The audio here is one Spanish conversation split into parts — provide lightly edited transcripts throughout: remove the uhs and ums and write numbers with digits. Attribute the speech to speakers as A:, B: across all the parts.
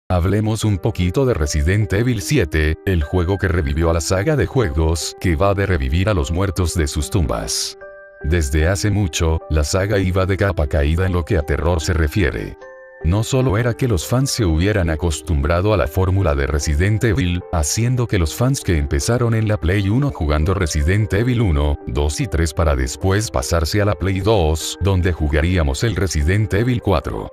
A: Hablemos un poquito de Resident Evil 7, el juego que revivió a la saga de juegos que va de revivir a los muertos de sus tumbas. Desde hace mucho, la saga iba de capa caída en lo que a terror se refiere. No solo era que los fans se hubieran acostumbrado a la fórmula de Resident Evil, haciendo que los fans que empezaron en la Play 1 jugando Resident Evil 1, 2 y 3 para después pasarse a la Play 2, donde jugaríamos el Resident Evil 4.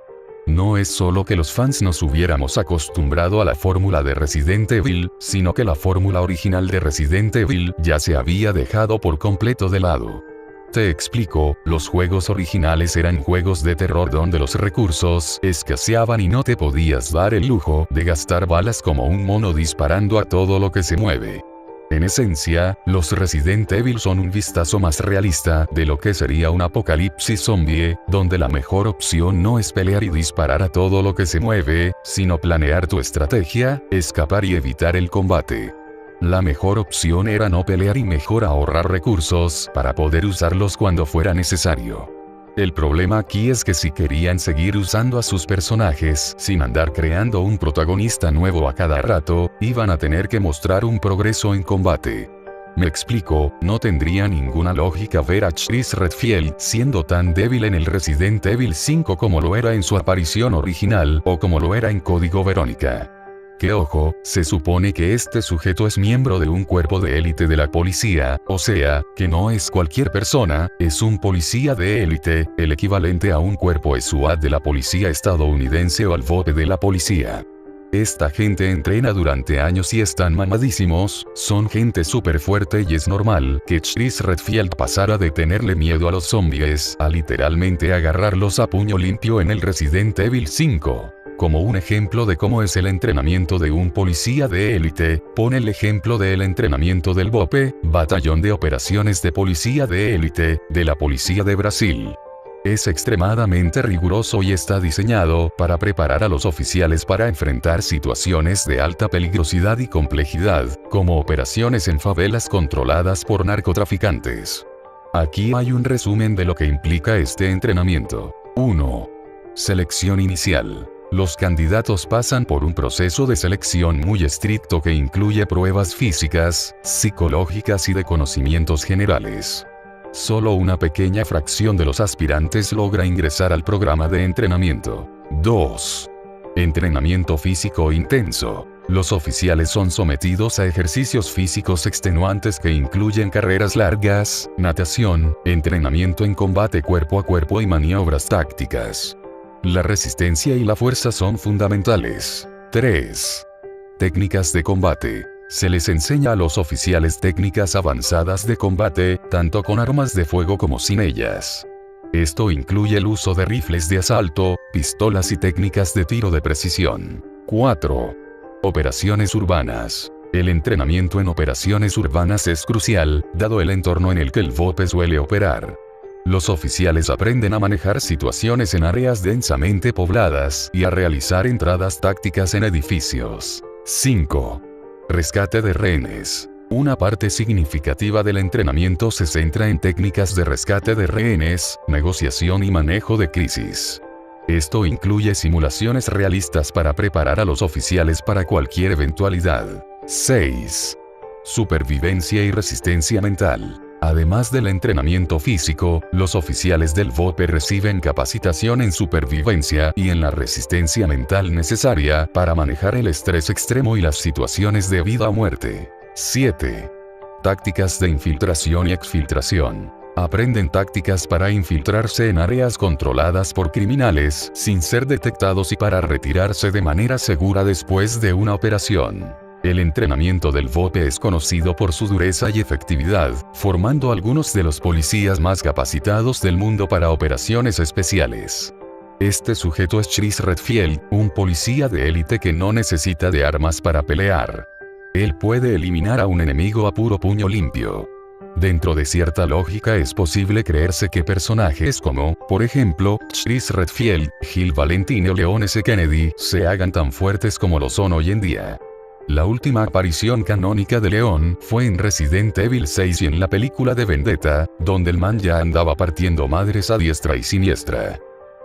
A: No es solo que los fans nos hubiéramos acostumbrado a la fórmula de Resident Evil, sino que la fórmula original de Resident Evil ya se había dejado por completo de lado. Te explico, los juegos originales eran juegos de terror donde los recursos escaseaban y no te podías dar el lujo de gastar balas como un mono disparando a todo lo que se mueve. En esencia, los Resident Evil son un vistazo más realista de lo que sería un apocalipsis zombie, donde la mejor opción no es pelear y disparar a todo lo que se mueve, sino planear tu estrategia, escapar y evitar el combate. La mejor opción era no pelear y mejor ahorrar recursos para poder usarlos cuando fuera necesario. El problema aquí es que si querían seguir usando a sus personajes sin andar creando un protagonista nuevo a cada rato, iban a tener que mostrar un progreso en combate. Me explico, no tendría ninguna lógica ver a Chris Redfield siendo tan débil en el Resident Evil 5 como lo era en su aparición original o como lo era en Código Verónica. Que ojo, se supone que este sujeto es miembro de un cuerpo de élite de la policía, o sea, que no es cualquier persona, es un policía de élite, el equivalente a un cuerpo SWAT de la policía estadounidense o al BOP de la policía. Esta gente entrena durante años y están mamadísimos, son gente súper fuerte y es normal que Chris Redfield pasara de tenerle miedo a los zombies a literalmente agarrarlos a puño limpio en el Resident Evil 5. Como un ejemplo de cómo es el entrenamiento de un policía de élite, pone el ejemplo del entrenamiento del BOPE, Batallón de Operaciones de Policía de Élite, de la Policía de Brasil. Es extremadamente riguroso y está diseñado para preparar a los oficiales para enfrentar situaciones de alta peligrosidad y complejidad, como operaciones en favelas controladas por narcotraficantes. Aquí hay un resumen de lo que implica este entrenamiento. 1. Selección inicial. Los candidatos pasan por un proceso de selección muy estricto que incluye pruebas físicas, psicológicas y de conocimientos generales. Solo una pequeña fracción de los aspirantes logra ingresar al programa de entrenamiento. 2. Entrenamiento físico intenso. Los oficiales son sometidos a ejercicios físicos extenuantes que incluyen carreras largas, natación, entrenamiento en combate cuerpo a cuerpo y maniobras tácticas. La resistencia y la fuerza son fundamentales. 3. Técnicas de combate. Se les enseña a los oficiales técnicas avanzadas de combate, tanto con armas de fuego como sin ellas. Esto incluye el uso de rifles de asalto, pistolas y técnicas de tiro de precisión. 4. Operaciones urbanas. El entrenamiento en operaciones urbanas es crucial, dado el entorno en el que el BOPE suele operar. Los oficiales aprenden a manejar situaciones en áreas densamente pobladas y a realizar entradas tácticas en edificios. 5. Rescate de rehenes. Una parte significativa del entrenamiento se centra en técnicas de rescate de rehenes, negociación y manejo de crisis. Esto incluye simulaciones realistas para preparar a los oficiales para cualquier eventualidad. 6. Supervivencia y resistencia mental. Además del entrenamiento físico, los oficiales del BOPE reciben capacitación en supervivencia y en la resistencia mental necesaria para manejar el estrés extremo y las situaciones de vida o muerte. 7. Tácticas de infiltración y exfiltración. Aprenden tácticas para infiltrarse en áreas controladas por criminales sin ser detectados y para retirarse de manera segura después de una operación. El entrenamiento del BOPE es conocido por su dureza y efectividad, formando a algunos de los policías más capacitados del mundo para operaciones especiales. Este sujeto es Chris Redfield, un policía de élite que no necesita de armas para pelear. Él puede eliminar a un enemigo a puro puño limpio. Dentro de cierta lógica es posible creerse que personajes como, por ejemplo, Chris Redfield, Jill Valentine o Leon S. Kennedy se hagan tan fuertes como lo son hoy en día. La última aparición canónica de Leon fue en Resident Evil 6 y en la película de Vendetta, donde el man ya andaba partiendo madres a diestra y siniestra.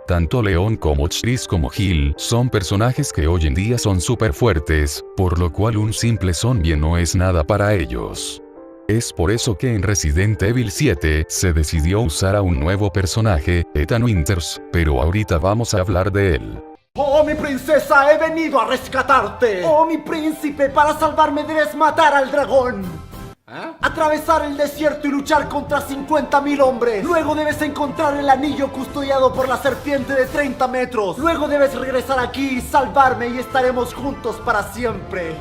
A: Tanto Leon como Chris como Gil son personajes que hoy en día son súper fuertes, por lo cual un simple zombie no es nada para ellos. Es por eso que en Resident Evil 7 se decidió usar a un nuevo personaje, Ethan Winters, pero ahorita vamos a hablar de él.
B: ¡Oh, mi princesa! ¡He venido a rescatarte! ¡Oh, mi príncipe! Para salvarme debes matar al dragón. Atravesar el desierto y luchar contra 50.000 hombres. Luego debes encontrar el anillo custodiado por la serpiente de 30 metros. Luego debes regresar aquí y salvarme y estaremos juntos para siempre.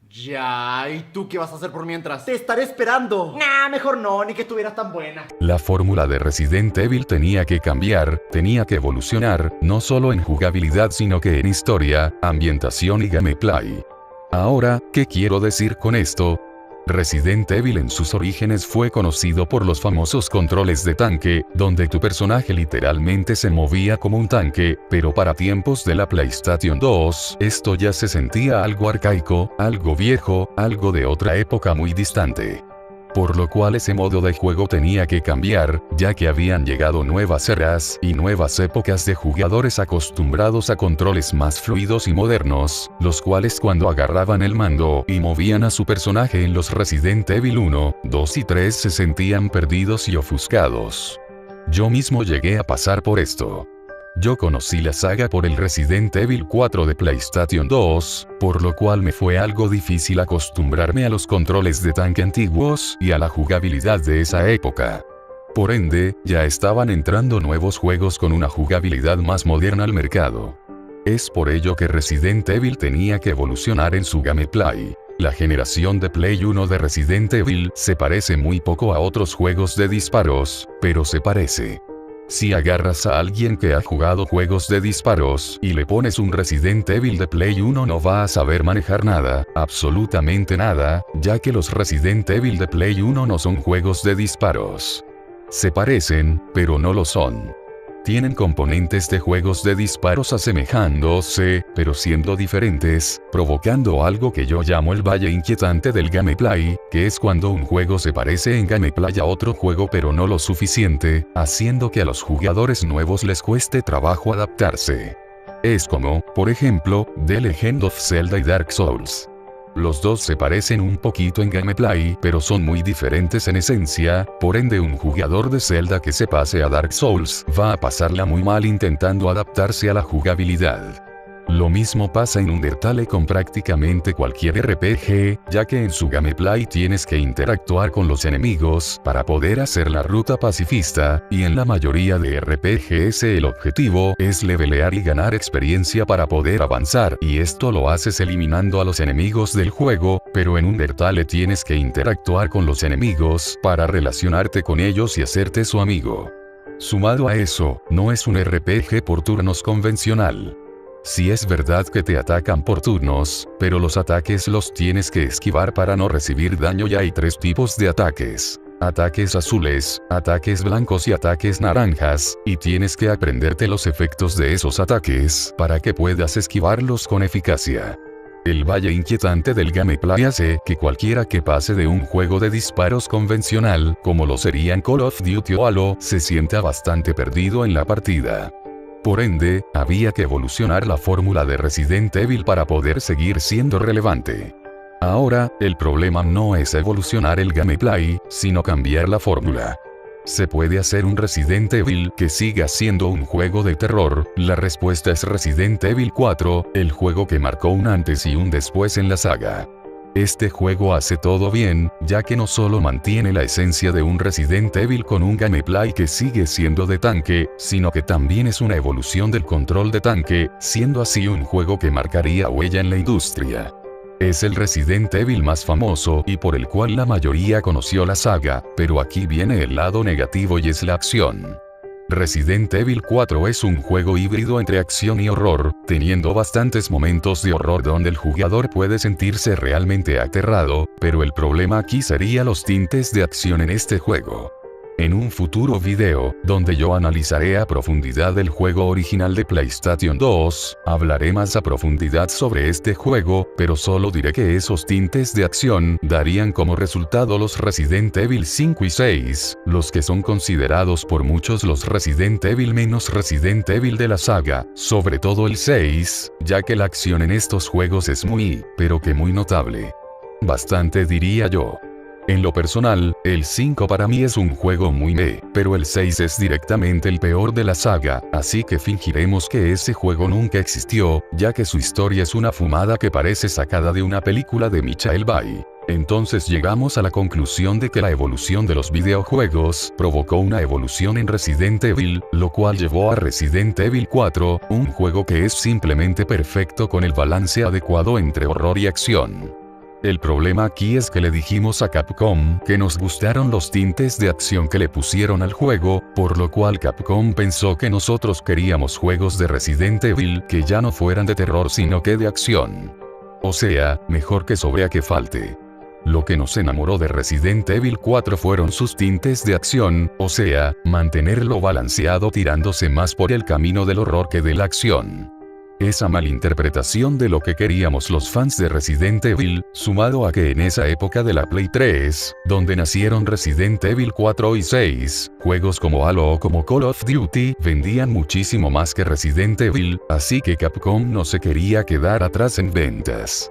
B: Ya, ¿y tú qué vas a hacer por mientras? Te estaré esperando. Nah, mejor no, ni que estuvieras tan buena.
A: La fórmula de Resident Evil tenía que cambiar, tenía que evolucionar, no solo en jugabilidad sino que en historia, ambientación y gameplay. Ahora, ¿qué quiero decir con esto? Resident Evil en sus orígenes fue conocido por los famosos controles de tanque, donde tu personaje literalmente se movía como un tanque, pero para tiempos de la PlayStation 2, esto ya se sentía algo arcaico, algo viejo, algo de otra época muy distante. Por lo cual ese modo de juego tenía que cambiar, ya que habían llegado nuevas eras y nuevas épocas de jugadores acostumbrados a controles más fluidos y modernos, los cuales cuando agarraban el mando y movían a su personaje en los Resident Evil 1, 2 y 3 se sentían perdidos y ofuscados. Yo mismo llegué a pasar por esto. Yo conocí la saga por el Resident Evil 4 de PlayStation 2, por lo cual me fue algo difícil acostumbrarme a los controles de tanque antiguos y a la jugabilidad de esa época. Por ende, ya estaban entrando nuevos juegos con una jugabilidad más moderna al mercado. Es por ello que Resident Evil tenía que evolucionar en su gameplay. La generación de Play 1 de Resident Evil se parece muy poco a otros juegos de disparos, pero se parece. Si agarras a alguien que ha jugado juegos de disparos y le pones un Resident Evil de Play 1 no va a saber manejar nada, absolutamente nada, ya que los Resident Evil de Play 1 no son juegos de disparos. Se parecen, pero no lo son. Tienen componentes de juegos de disparos asemejándose, pero siendo diferentes, provocando algo que yo llamo el valle inquietante del gameplay, que es cuando un juego se parece en gameplay a otro juego pero no lo suficiente, haciendo que a los jugadores nuevos les cueste trabajo adaptarse. Es como, por ejemplo, The Legend of Zelda y Dark Souls. Los dos se parecen un poquito en gameplay, pero son muy diferentes en esencia, por ende un jugador de Zelda que se pase a Dark Souls va a pasarla muy mal intentando adaptarse a la jugabilidad. Lo mismo pasa en Undertale con prácticamente cualquier RPG, ya que en su gameplay tienes que interactuar con los enemigos para poder hacer la ruta pacifista, y en la mayoría de RPGs el objetivo es levelear y ganar experiencia para poder avanzar, y esto lo haces eliminando a los enemigos del juego, pero en Undertale tienes que interactuar con los enemigos para relacionarte con ellos y hacerte su amigo. Sumado a eso, no es un RPG por turnos convencional. Sí es verdad que te atacan por turnos, pero los ataques los tienes que esquivar para no recibir daño y hay tres tipos de ataques. Ataques azules, ataques blancos y ataques naranjas, y tienes que aprenderte los efectos de esos ataques para que puedas esquivarlos con eficacia. El valle inquietante del gameplay hace que cualquiera que pase de un juego de disparos convencional, como lo serían Call of Duty o Halo, se sienta bastante perdido en la partida. Por ende, había que evolucionar la fórmula de Resident Evil para poder seguir siendo relevante. Ahora, el problema no es evolucionar el gameplay, sino cambiar la fórmula. ¿Se puede hacer un Resident Evil que siga siendo un juego de terror? La respuesta es Resident Evil 4, el juego que marcó un antes y un después en la saga. Este juego hace todo bien, ya que no solo mantiene la esencia de un Resident Evil con un gameplay que sigue siendo de tanque, sino que también es una evolución del control de tanque, siendo así un juego que marcaría huella en la industria. Es el Resident Evil más famoso y por el cual la mayoría conoció la saga, pero aquí viene el lado negativo y es la acción. Resident Evil 4 es un juego híbrido entre acción y horror, teniendo bastantes momentos de horror donde el jugador puede sentirse realmente aterrado, pero el problema aquí sería los tintes de acción en este juego. En un futuro video, donde yo analizaré a profundidad el juego original de PlayStation 2, hablaré más a profundidad sobre este juego, pero solo diré que esos tintes de acción darían como resultado los Resident Evil 5 y 6, los que son considerados por muchos los Resident Evil menos Resident Evil de la saga, sobre todo el 6, ya que la acción en estos juegos es muy, pero que muy notable. Bastante diría yo. En lo personal, el 5 para mí es un juego muy meh, pero el 6 es directamente el peor de la saga, así que fingiremos que ese juego nunca existió, ya que su historia es una fumada que parece sacada de una película de Michael Bay. Entonces llegamos a la conclusión de que la evolución de los videojuegos provocó una evolución en Resident Evil, lo cual llevó a Resident Evil 4, un juego que es simplemente perfecto con el balance adecuado entre horror y acción. El problema aquí es que le dijimos a Capcom que nos gustaron los tintes de acción que le pusieron al juego, por lo cual Capcom pensó que nosotros queríamos juegos de Resident Evil que ya no fueran de terror sino que de acción. O sea, mejor que sobre a que falte. Lo que nos enamoró de Resident Evil 4 fueron sus tintes de acción, o sea, mantenerlo balanceado tirándose más por el camino del horror que de la acción. Esa malinterpretación de lo que queríamos los fans de Resident Evil, sumado a que en esa época de la Play 3, donde nacieron Resident Evil 4 y 6, juegos como Halo o como Call of Duty vendían muchísimo más que Resident Evil, así que Capcom no se quería quedar atrás en ventas.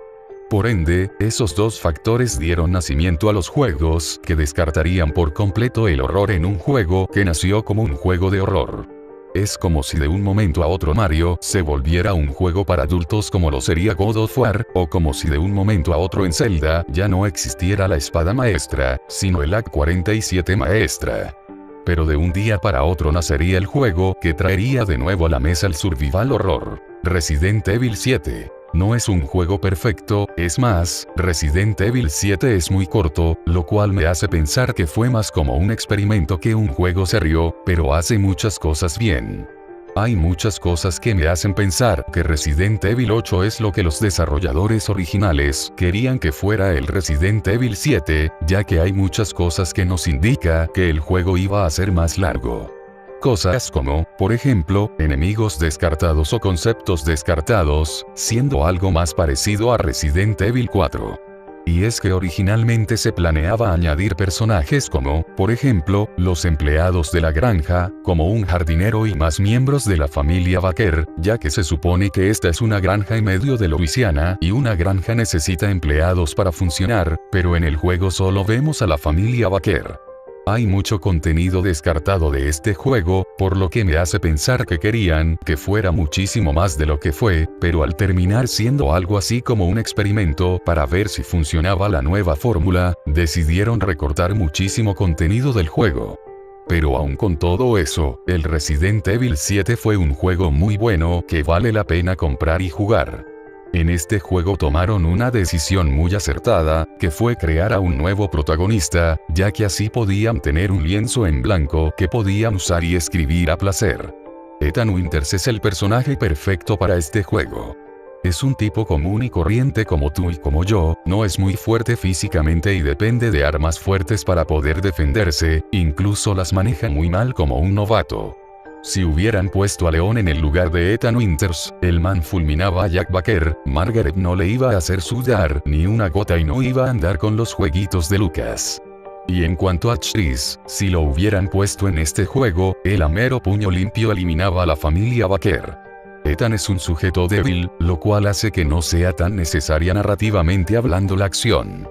A: Por ende, esos dos factores dieron nacimiento a los juegos que descartarían por completo el horror en un juego que nació como un juego de horror. Es como si de un momento a otro Mario se volviera un juego para adultos como lo sería God of War, o como si de un momento a otro en Zelda ya no existiera la espada maestra, sino el AK-47 maestra. Pero de un día para otro nacería el juego que traería de nuevo a la mesa el survival horror. Resident Evil 7. No es un juego perfecto, es más, Resident Evil 7 es muy corto, lo cual me hace pensar que fue más como un experimento que un juego serio, pero hace muchas cosas bien. Hay muchas cosas que me hacen pensar que Resident Evil 8 es lo que los desarrolladores originales querían que fuera el Resident Evil 7, ya que hay muchas cosas que nos indica que el juego iba a ser más largo. Cosas como, por ejemplo, enemigos descartados o conceptos descartados, siendo algo más parecido a Resident Evil 4. Y es que originalmente se planeaba añadir personajes como, por ejemplo, los empleados de la granja, como un jardinero y más miembros de la familia Baker, ya que se supone que esta es una granja en medio de Luisiana y una granja necesita empleados para funcionar, pero en el juego solo vemos a la familia Baker. Hay mucho contenido descartado de este juego, por lo que me hace pensar que querían que fuera muchísimo más de lo que fue, pero al terminar siendo algo así como un experimento para ver si funcionaba la nueva fórmula, decidieron recortar muchísimo contenido del juego. Pero aun con todo eso, el Resident Evil 7 fue un juego muy bueno que vale la pena comprar y jugar. En este juego tomaron una decisión muy acertada, que fue crear a un nuevo protagonista, ya que así podían tener un lienzo en blanco que podían usar y escribir a placer. Ethan Winters es el personaje perfecto para este juego. Es un tipo común y corriente como tú y como yo, no es muy fuerte físicamente y depende de armas fuertes para poder defenderse, incluso las maneja muy mal como un novato. Si hubieran puesto a Leon en el lugar de Ethan Winters, el man fulminaba a Jack Baker, Margaret no le iba a hacer sudar ni una gota y no iba a andar con los jueguitos de Lucas. Y en cuanto a Chris, si lo hubieran puesto en este juego, el a mero puño limpio eliminaba a la familia Baker. Ethan es un sujeto débil, lo cual hace que no sea tan necesaria narrativamente hablando la acción.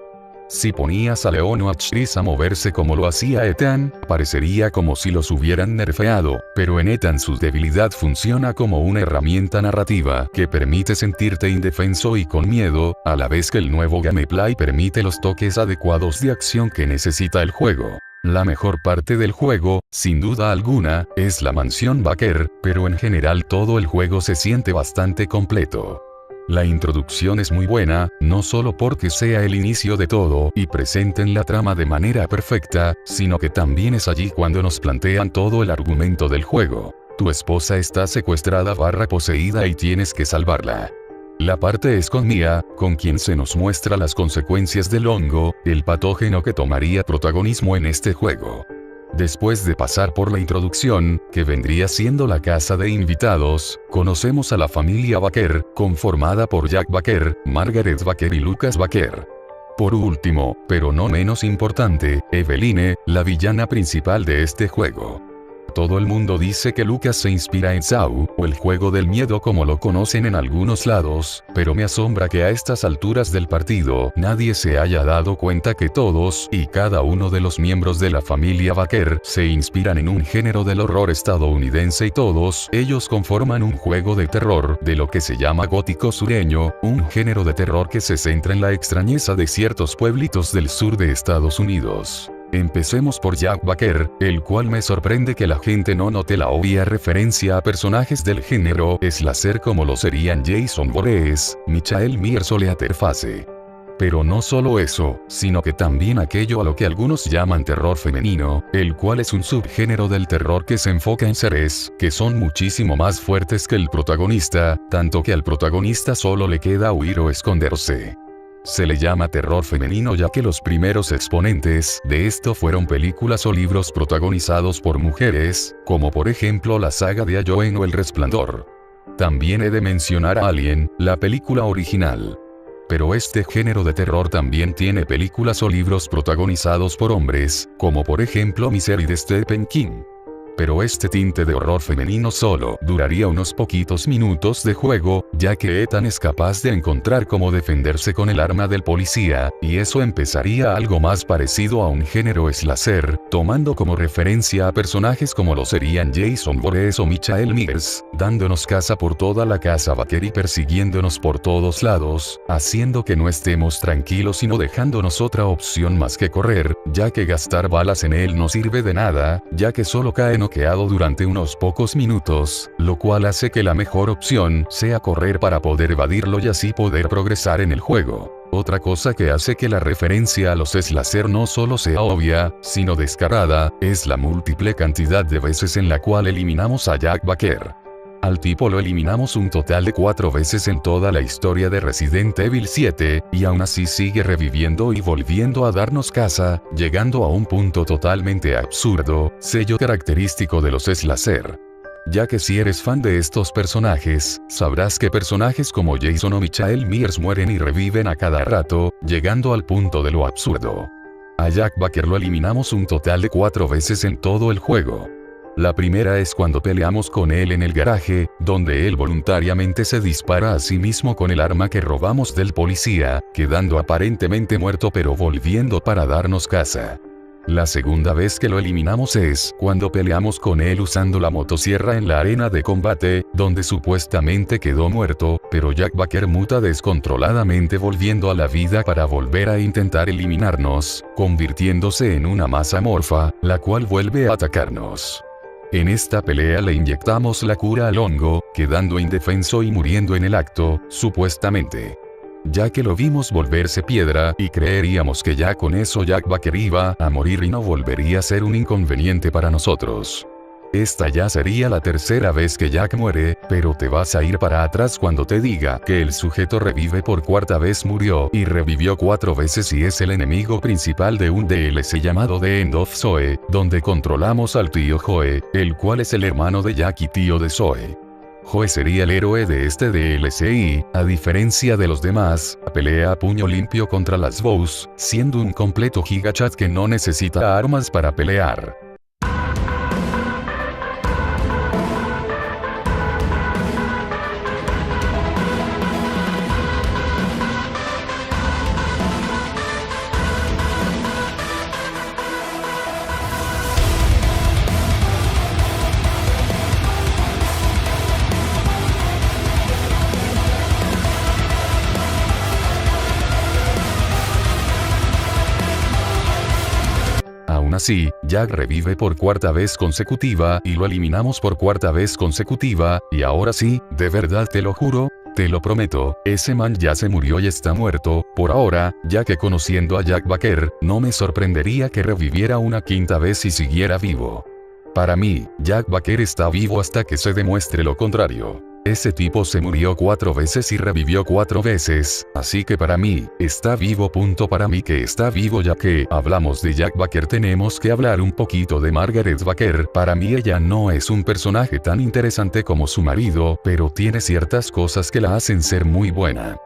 A: Si ponías a Leon o a Chris a moverse como lo hacía Ethan, parecería como si los hubieran nerfeado, pero en Ethan su debilidad funciona como una herramienta narrativa que permite sentirte indefenso y con miedo, a la vez que el nuevo gameplay permite los toques adecuados de acción que necesita el juego. La mejor parte del juego, sin duda alguna, es la mansión Baker, pero en general todo el juego se siente bastante completo. La introducción es muy buena, no solo porque sea el inicio de todo y presenten la trama de manera perfecta, sino que también es allí cuando nos plantean todo el argumento del juego. Tu esposa está secuestrada / poseída y tienes que salvarla. La parte es con Mia, con quien se nos muestra las consecuencias del hongo, el patógeno que tomaría protagonismo en este juego. Después de pasar por la introducción, que vendría siendo la casa de invitados, conocemos a la familia Baker, conformada por Jack Baker, Margaret Baker y Lucas Baker. Por último, pero no menos importante, Eveline, la villana principal de este juego. Todo el mundo dice que Lucas se inspira en Saw, o el juego del miedo como lo conocen en algunos lados, pero me asombra que a estas alturas del partido nadie se haya dado cuenta que todos y cada uno de los miembros de la familia Baker se inspiran en un género del horror estadounidense y todos ellos conforman un juego de terror de lo que se llama gótico sureño, un género de terror que se centra en la extrañeza de ciertos pueblitos del sur de Estados Unidos. Empecemos por Jack Baker, el cual me sorprende que la gente no note la obvia referencia a personajes del género slasher como lo serían Jason Voorhees, Michael Myers o Leatherface. Pero no solo eso, sino que también aquello a lo que algunos llaman terror femenino, el cual es un subgénero del terror que se enfoca en seres que son muchísimo más fuertes que el protagonista, tanto que al protagonista solo le queda huir o esconderse. Se le llama terror femenino ya que los primeros exponentes de esto fueron películas o libros protagonizados por mujeres, como por ejemplo la saga de Halloween o El Resplandor. También he de mencionar a Alien, la película original. Pero este género de terror también tiene películas o libros protagonizados por hombres, como por ejemplo Misery de Stephen King. Pero este tinte de horror femenino solo duraría unos poquitos minutos de juego, ya que Ethan es capaz de encontrar cómo defenderse con el arma del policía, y eso empezaría algo más parecido a un género slasher, tomando como referencia a personajes como lo serían Jason Voorhees o Michael Myers, dándonos caza por toda la casa Baker y persiguiéndonos por todos lados, haciendo que no estemos tranquilos y no dejándonos otra opción más que correr, ya que gastar balas en él no sirve de nada, ya que solo cae noqueado durante unos pocos minutos, lo cual hace que la mejor opción sea correr para poder evadirlo y así poder progresar en el juego. Otra cosa que hace que la referencia a los slasher no solo sea obvia, sino descarada, es la múltiple cantidad de veces en la cual eliminamos a Jack Baker. Al tipo lo eliminamos un total de 4 veces en toda la historia de Resident Evil 7, y aún así sigue reviviendo y volviendo a darnos caza, llegando a un punto totalmente absurdo, sello característico de los slasher. Ya que si eres fan de estos personajes, sabrás que personajes como Jason o Michael Myers mueren y reviven a cada rato, llegando al punto de lo absurdo. A Jack Baker lo eliminamos un total de 4 veces en todo el juego. La primera es cuando peleamos con él en el garaje, donde él voluntariamente se dispara a sí mismo con el arma que robamos del policía, quedando aparentemente muerto pero volviendo para darnos caza. La segunda vez que lo eliminamos es cuando peleamos con él usando la motosierra en la arena de combate, donde supuestamente quedó muerto, pero Jack Baker muta descontroladamente volviendo a la vida para volver a intentar eliminarnos, convirtiéndose en una masa amorfa, la cual vuelve a atacarnos. En esta pelea le inyectamos la cura al hongo, quedando indefenso y muriendo en el acto, supuestamente. Ya que lo vimos volverse piedra y creeríamos que ya con eso Jack Baker iba a morir y no volvería a ser un inconveniente para nosotros. Esta ya sería la tercera vez que Jack muere, pero te vas a ir para atrás cuando te diga que el sujeto revive por cuarta vez, murió y revivió 4 veces y es el enemigo principal de un DLC llamado The End of Zoe, donde controlamos al tío Joe, el cual es el hermano de Jack y tío de Zoe. Joe sería el héroe de este DLC y, a diferencia de los demás, pelea a puño limpio contra las bows, siendo un completo gigachat que no necesita armas para pelear. Aún así, Jack revive por cuarta vez consecutiva y lo eliminamos por cuarta vez consecutiva, y ahora sí, de verdad te lo juro, te lo prometo, ese man ya se murió y está muerto, por ahora, ya que conociendo a Jack Baker, no me sorprendería que reviviera una quinta vez y siguiera vivo. Para mí, Jack Baker está vivo hasta que se demuestre lo contrario. Ese tipo se murió 4 veces y revivió 4 veces, así que para mí, está vivo. Para mí que está vivo. Ya que hablamos de Jack Baker, tenemos que hablar un poquito de Margaret Baker. Para mí ella no es un personaje tan interesante como su marido, pero tiene ciertas cosas que la hacen ser muy buena.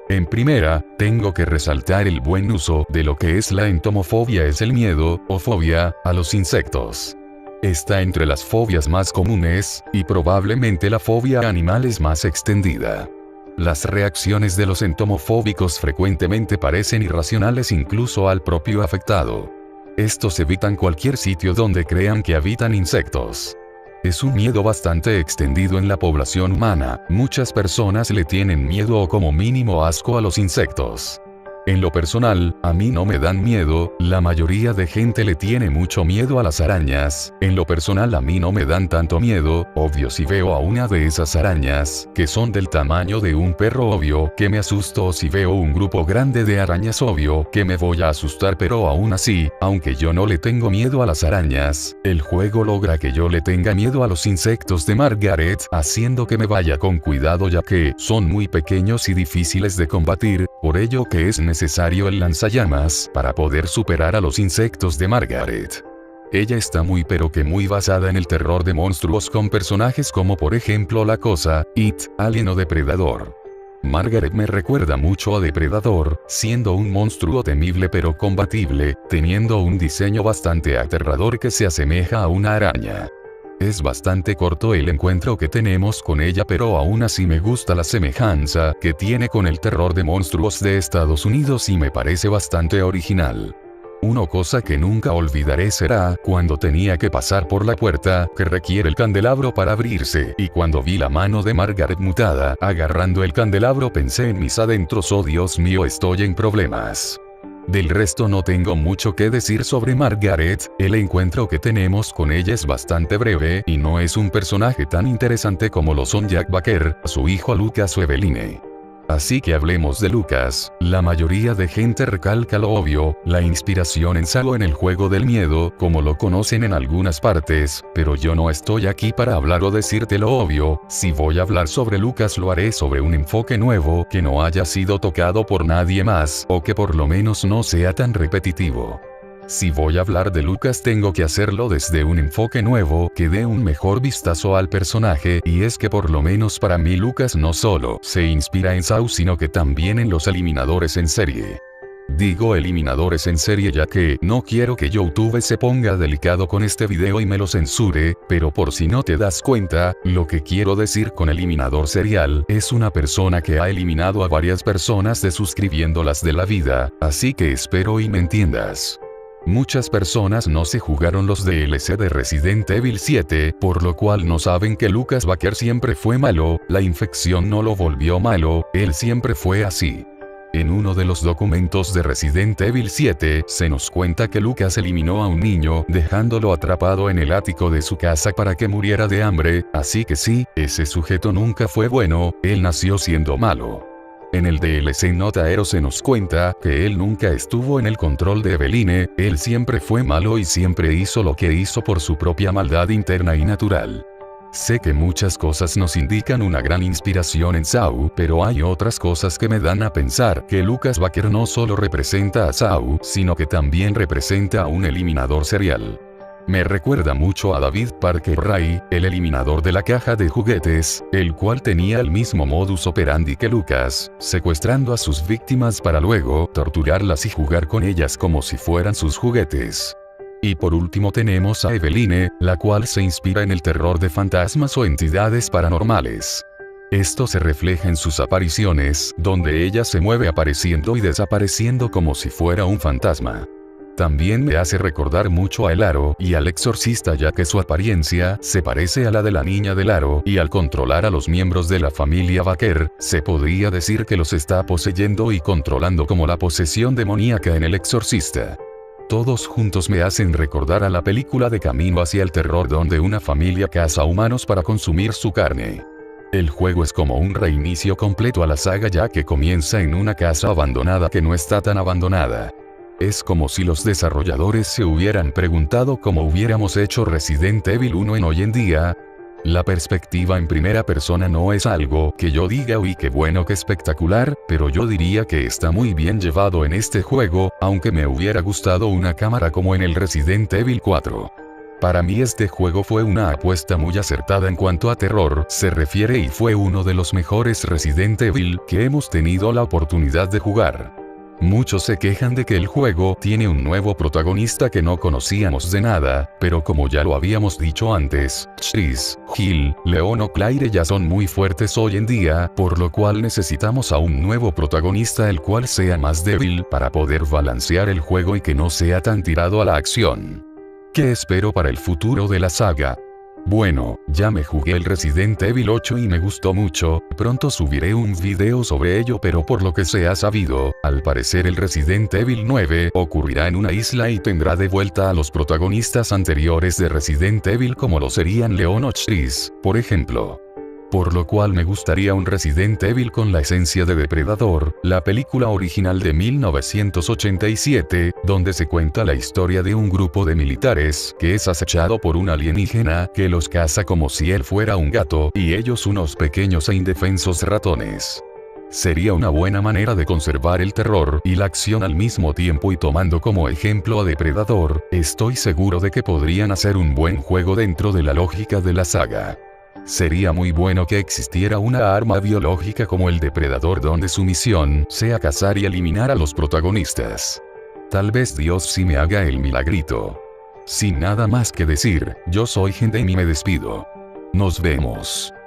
A: En primera, tengo que resaltar el buen uso de lo que es la entomofobia, es el miedo, o fobia, a los insectos. Está entre las fobias más comunes, y probablemente la fobia a animales más extendida. Las reacciones de los entomofóbicos frecuentemente parecen irracionales incluso al propio afectado. Estos evitan cualquier sitio donde crean que habitan insectos. Es un miedo bastante extendido en la población humana, muchas personas le tienen miedo o como mínimo asco a los insectos. En lo personal, a mí no me dan miedo, la mayoría de gente le tiene mucho miedo a las arañas. En lo personal a mí no me dan tanto miedo, obvio si veo a una de esas arañas, que son del tamaño de un perro, obvio que me asusto. Si veo un grupo grande de arañas, obvio que me voy a asustar, pero aún así, aunque yo no le tengo miedo a las arañas, el juego logra que yo le tenga miedo a los insectos de Margaret, haciendo que me vaya con cuidado ya que son muy pequeños y difíciles de combatir, por ello que es necesario el lanzallamas para poder superar a los insectos de Margaret. Ella está muy pero que muy basada en el terror de monstruos con personajes como por ejemplo La Cosa, It, Alien o Depredador. Margaret me recuerda mucho a Depredador, siendo un monstruo temible pero combatible, teniendo un diseño bastante aterrador que se asemeja a una araña. Es bastante corto el encuentro que tenemos con ella, pero aún así me gusta la semejanza que tiene con el terror de monstruos de Estados Unidos y me parece bastante original. Una cosa que nunca olvidaré será cuando tenía que pasar por la puerta que requiere el candelabro para abrirse, y cuando vi la mano de Margaret mutada agarrando el candelabro pensé en mis adentros: oh Dios mío, estoy en problemas. Del resto no tengo mucho que decir sobre Margaret, el encuentro que tenemos con ella es bastante breve y no es un personaje tan interesante como lo son Jack Baker, su hijo Lucas o Eveline. Así que hablemos de Lucas. La mayoría de gente recalca lo obvio, la inspiración en Saw en el juego del miedo, como lo conocen en algunas partes, pero yo no estoy aquí para hablar o decirte lo obvio. Si voy a hablar sobre Lucas lo haré sobre un enfoque nuevo que no haya sido tocado por nadie más, o que por lo menos no sea tan repetitivo. Si voy a hablar de Lucas tengo que hacerlo desde un enfoque nuevo que dé un mejor vistazo al personaje, y es que por lo menos para mí Lucas no solo se inspira en Saw sino que también en los eliminadores en serie. Digo eliminadores en serie ya que no quiero que YouTube se ponga delicado con este video y me lo censure, pero por si no te das cuenta, lo que quiero decir con eliminador serial es una persona que ha eliminado a varias personas de suscribiéndolas de la vida, así que espero y me entiendas. Muchas personas no se jugaron los DLC de Resident Evil 7, por lo cual no saben que Lucas Baker siempre fue malo, la infección no lo volvió malo, él siempre fue así. En uno de los documentos de Resident Evil 7, se nos cuenta que Lucas eliminó a un niño, dejándolo atrapado en el ático de su casa para que muriera de hambre, así que sí, ese sujeto nunca fue bueno, él nació siendo malo. En el DLC Nota Hero se nos cuenta que él nunca estuvo en el control de Eveline, él siempre fue malo y siempre hizo lo que hizo por su propia maldad interna y natural. Sé que muchas cosas nos indican una gran inspiración en Saw, pero hay otras cosas que me dan a pensar que Lucas Baker no solo representa a Saw, sino que también representa a un eliminador serial. Me recuerda mucho a David Parker Ray, el eliminador de la caja de juguetes, el cual tenía el mismo modus operandi que Lucas, secuestrando a sus víctimas para luego torturarlas y jugar con ellas como si fueran sus juguetes. Y por último tenemos a Eveline, la cual se inspira en el terror de fantasmas o entidades paranormales. Esto se refleja en sus apariciones, donde ella se mueve apareciendo y desapareciendo como si fuera un fantasma. También me hace recordar mucho a El Aro y al Exorcista, ya que su apariencia se parece a la de la niña del Aro, y al controlar a los miembros de la familia Baker, se podría decir que los está poseyendo y controlando como la posesión demoníaca en El Exorcista. Todos juntos me hacen recordar a la película de Camino hacia el terror, donde una familia caza humanos para consumir su carne. El juego es como un reinicio completo a la saga, ya que comienza en una casa abandonada que no está tan abandonada. Es como si los desarrolladores se hubieran preguntado cómo hubiéramos hecho Resident Evil 1 en hoy en día. La perspectiva en primera persona no es algo que yo diga uy qué bueno, qué espectacular, pero yo diría que está muy bien llevado en este juego, aunque me hubiera gustado una cámara como en el Resident Evil 4. Para mí este juego fue una apuesta muy acertada en cuanto a terror se refiere y fue uno de los mejores Resident Evil que hemos tenido la oportunidad de jugar. Muchos se quejan de que el juego tiene un nuevo protagonista que no conocíamos de nada, pero como ya lo habíamos dicho antes, Chris, Jill, Leon o Claire ya son muy fuertes hoy en día, por lo cual necesitamos a un nuevo protagonista el cual sea más débil para poder balancear el juego y que no sea tan tirado a la acción. ¿Qué espero para el futuro de la saga? Bueno, ya me jugué el Resident Evil 8 y me gustó mucho, pronto subiré un video sobre ello, pero por lo que se ha sabido, al parecer el Resident Evil 9 ocurrirá en una isla y tendrá de vuelta a los protagonistas anteriores de Resident Evil como lo serían Leon o Chris, por ejemplo. Por lo cual me gustaría un Resident Evil con la esencia de Depredador, la película original de 1987, donde se cuenta la historia de un grupo de militares que es acechado por un alienígena que los caza como si él fuera un gato y ellos unos pequeños e indefensos ratones. Sería una buena manera de conservar el terror y la acción al mismo tiempo y tomando como ejemplo a Depredador, estoy seguro de que podrían hacer un buen juego dentro de la lógica de la saga. Sería muy bueno que existiera una arma biológica como el Depredador donde su misión sea cazar y eliminar a los protagonistas. Tal vez Dios sí me haga el milagrito. Sin nada más que decir, yo soy Gendem y me despido. Nos vemos.